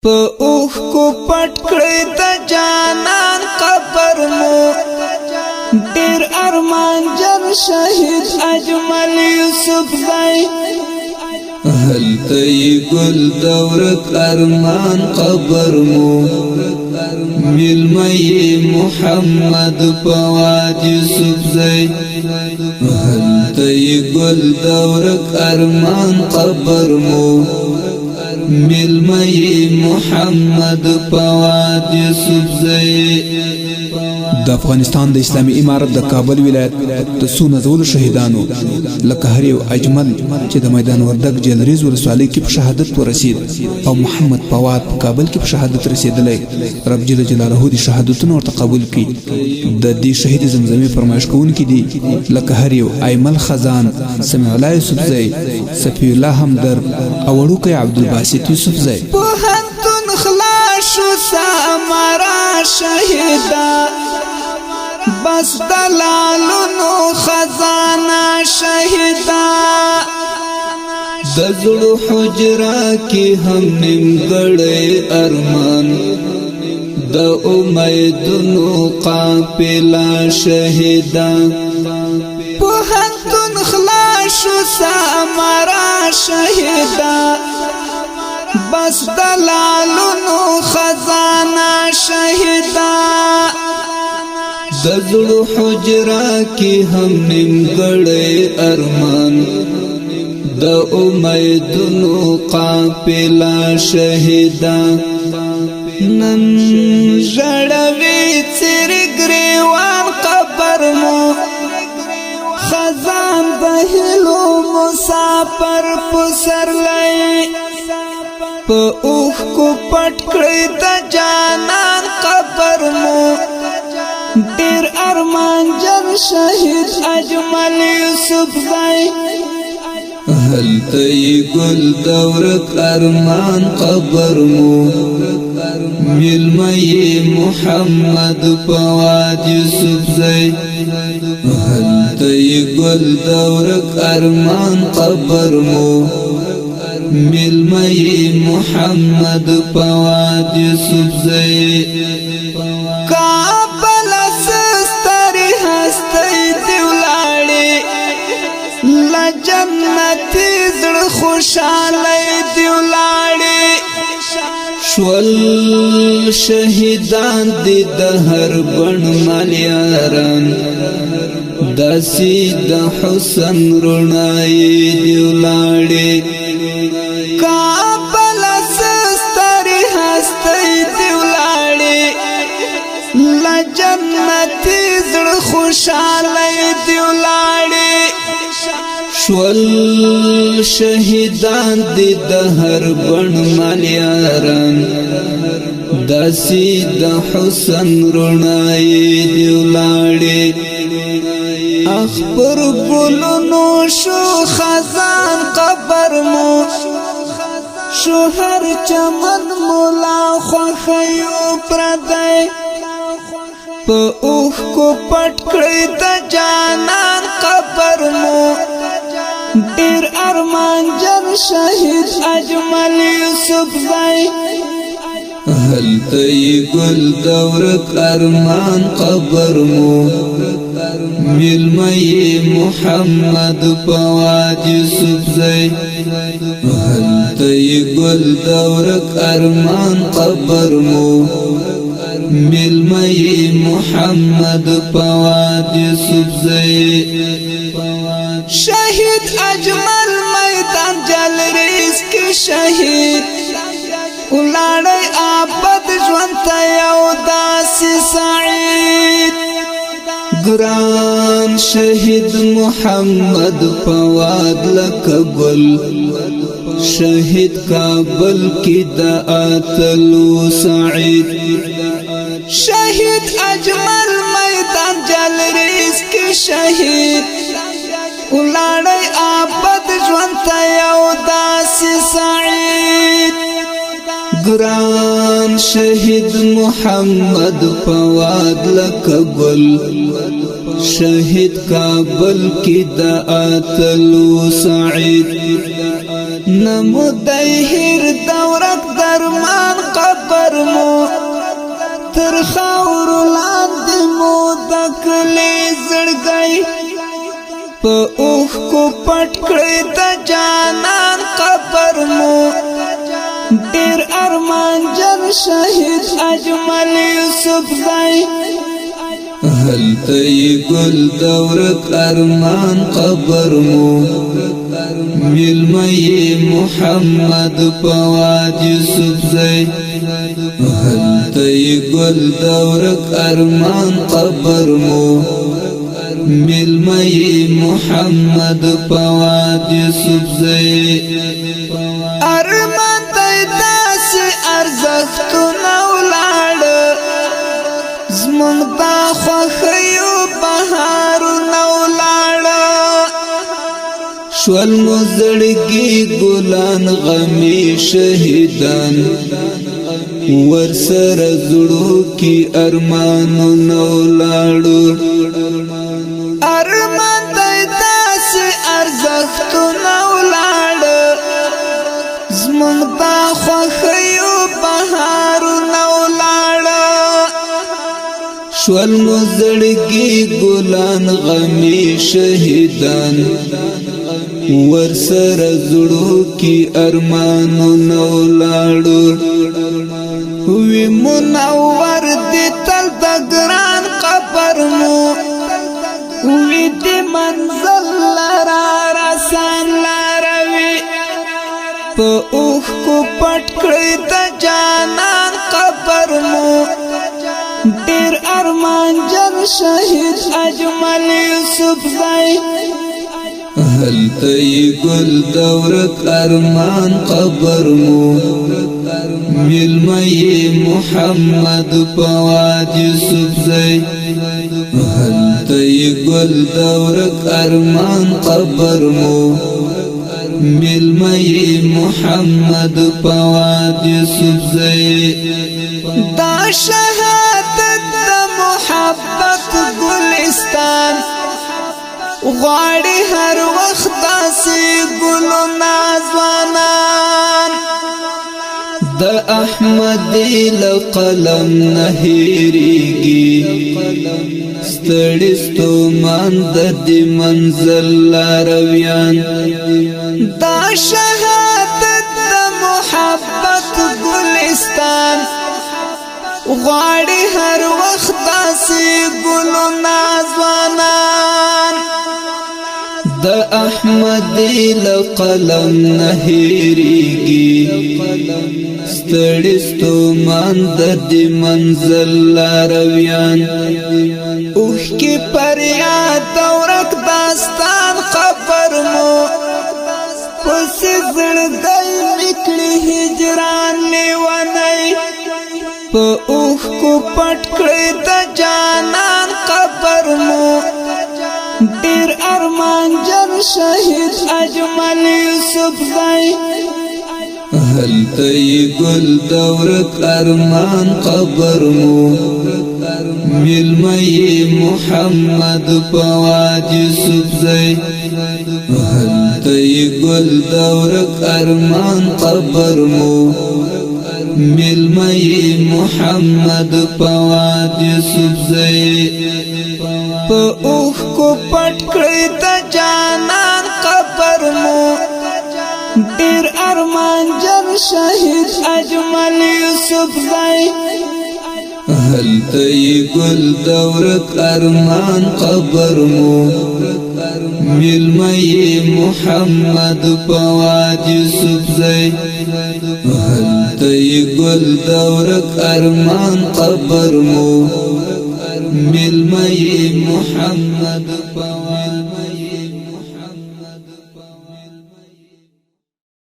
په اوخ کو پټ کړی د جانان قبر مو ډیر ارمان جن شهید اجمل یوسف زای هل تی گل دورت ارمان قبر مو ملمي محمد فواد یوسف زای هل تی گل دورت ارمان قبر مو ملمي محمد فواد یوسف زئی د افغانستان د اسلامي امارت د کابل ولایت د سونه زول شهیدانو لکه هریو اجمل چې د میدان وردګ جلریز ولسوالۍ کې په شهادت ورسید او محمد فواد په کابل کې په شهادت رسیدلی رب جل جلاله دې شهادتونه ورته قبول کړي د دې شهید زمزمه فرمایش کوونکي دي لکه هریو ایمل خزان سمع الله یوسف زئی صفی الله همدرد او وړوکی عبدالباسط یوسف زئی پوهنتون خلاص سامرا شهیدا بس دلالونو خزانه شهیدا دزړو حجرا کې هم نیمګړی ارمان د امیدونو قافله شهیدا پوهنتون خلاص سامرا شهیدا بس دلالونو خزانه شهیدا دزړو حجرا کې هم نیمګړی ارمان د امیدونو قافله شهیدا نن ژړوي څېرې ګریوان قبر مو خزان د هیلو مسافر پسرلی په اوخ کو پټ کړی د جانان قبر مو ډیر ارمان جن شهید اجمل یوسف زای هل تی گل دورت ارمان قبر مو ملمي محمد فواد یوسف زای هل تی گل دورت ارمان قبر مو ملمي محمد فواد یوسف زئی کابل سستری هستی دیولاړي لا جنتی زړه خوشاله دیولاړي شول شهیدان دي د هر بڼ مالیاران داسي د حسن رڼای دیولاړي کابل سستری هستی دیولاړي لا جنتی زړه خوشاله دیولاړي شول شهیدان دي د هر بڼ مالیاران داسي د حسن رڼای دیولاړي اخبر ګلونو شو خزان قبر مو شو هر چمن مولا خوخیو پردی په اوخ کو پټ کړی د جانان قبر مو ډیر ارمان جن شهید اجمل یوسف زای هل تی گل دورت ارمان قبر مو ملمي محمد فواد یوسف زئی هل تی گل دورت ارمان قبر مو ملمي محمد فواد یوسف زئی شهید اجمل میدان جلریز کې شهید ولاړی آباد ژوند ته یو داسې سعید گران شهید محمد فواد لکه گل شهید کابل کی دا اتلو سعید شهید اجمل میدان جلریز کی شهید ولاړی آباد ژوند ته یو داسې سعید گران شهید محمد فواد لکه گل شهید کابل کی دا اتلو سعید نمو دهیر دورک درمان په اوخ کو پټ کړی د جانان قبر مو ډیر ارمان جن شهید اجمل یوسف زای هلته گل دورک ارمان قبر مو ملمي محمد فواد یوسف زای هلته گل دورک ارمان قبر مو ملمي محمد فواد یوسف زای ارمان داس ارزختونه ولاړ زمونږ دا خوښیو بهارونه ولاړ شول مو زړګي ګلان غمي شهیدان ورسره زړو کی ارمانونه ولاړ ارمان داس ارزختونه ولاړ زمونږ دا خوښیو بهارونه ولاړ شول مو زړګي ګلان غمي شهیدان ورسره زړو کی ارمانونه ولاړ وی منور دي تل د ګران قبر مو وی دي منزل لرا رسان لاروي په اوخ کو پټ کړی د جانان قبر مو ډیر ارمان جن شهید اجمل یوسف زای هلته گل دورک ارمان قبر مو ملمي محمد فواد یوسف زای هلته گل دورک ارمان قبر مو ملمي محمد فواد یوسف زای دا شهادت د محبت گلستان غواړي هر وخت داسې ګلو نازوانان د احمد له قلم نه هېرېږي ستړي ستومان د دې منزل لارویان دا شهادت د محبت گلستان غواړي هر وخت داسې ګلو نازوانان د احمد له قلم نه هېرېږي ستړي ستومان د دې منزل لارویان اوښکې فریاد دورک داستان قبر مو پسې زړګی مې کړي هجران لیونی په اوښ کو پټ کړی د جانان قبر مو ډیر ارمان جن شهید اجمل یوسف زای هلته گل دورک ارمان قبر مو ملمي محمد فواد یوسف زای هلته گل دورک ارمان قبر مو ملمي محمد فواد یوسف زای په اوخ کو پټ کړی د جانان قبر مو ډیر ارمان جن شهید اجمل یوسف زای هلته گل دورک ارمان قبر مو ملمي محمد فواد یوسف زای هلته گل دورک ارمان قبر مو ملمي محمد فواد